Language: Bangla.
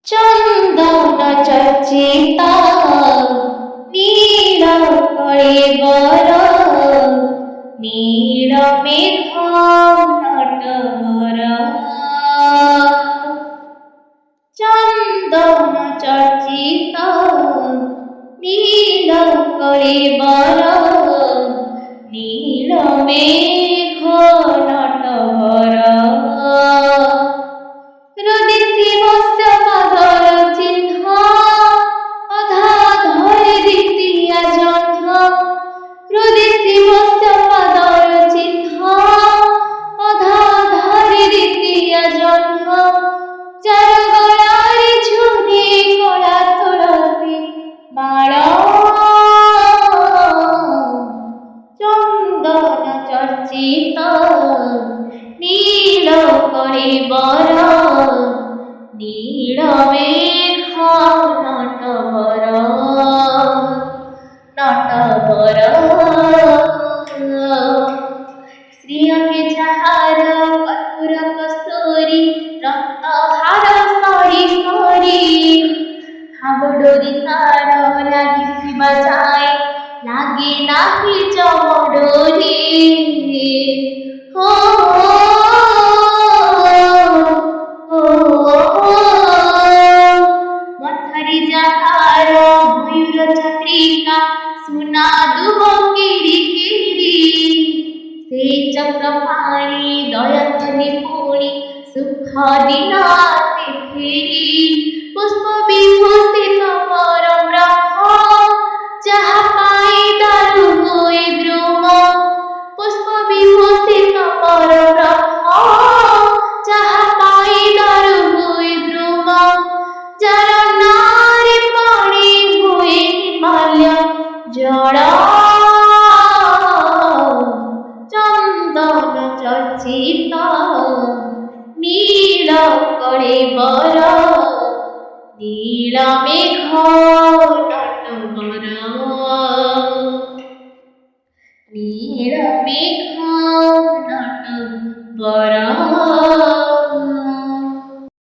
চন্দন চর্চিতা নীল কলেবর নীল মেঘ নটবর চন্দন চর্চিতা নীল কলেবর নীল মেঘ নটবর রোদিসি বস্ত্র পাদর চিহ্ন অধা ধরে দ্বিতীয়া জন্ম রোদিসি বস্ত্র পাদর চিহ্ন অধা ধরে দ্বিতীয়া জন্ম যার গলায় ঝুলি কলা তুলসী মাଳ চন্দন চর্চিত নীল কলেবর নীল মেঘ নটবর নটবর শ্রীঅঙ্গে যাহার কর্পূর কস্তূরি রক্তহার সরি সরি হাবডোরি তার লাগিଥିବା যায় লাগে নাহি চমডোরি মথারি যাহার ময়ূর চক্রিকা সুনা দুব কিরি কিরি সেই চক্র পাণি দয়াতনি পুণি সুখ দিনাতে ফিরি পুষ্প বিভূষিত পরম ব্রহ্ম যাহা পাই দারু হয়ে ব্রহ্ম পুষ্প বিভূষিত পরম ব্রহ্ম যাহা পাই দারু হয়ে ব্রহ্ম যার নারে পানি হয়ে হিমালয় জড় চন্দন চর্চিত নীল কলেবর নীল মেঘ নটবর নীল মেঘ নটবর।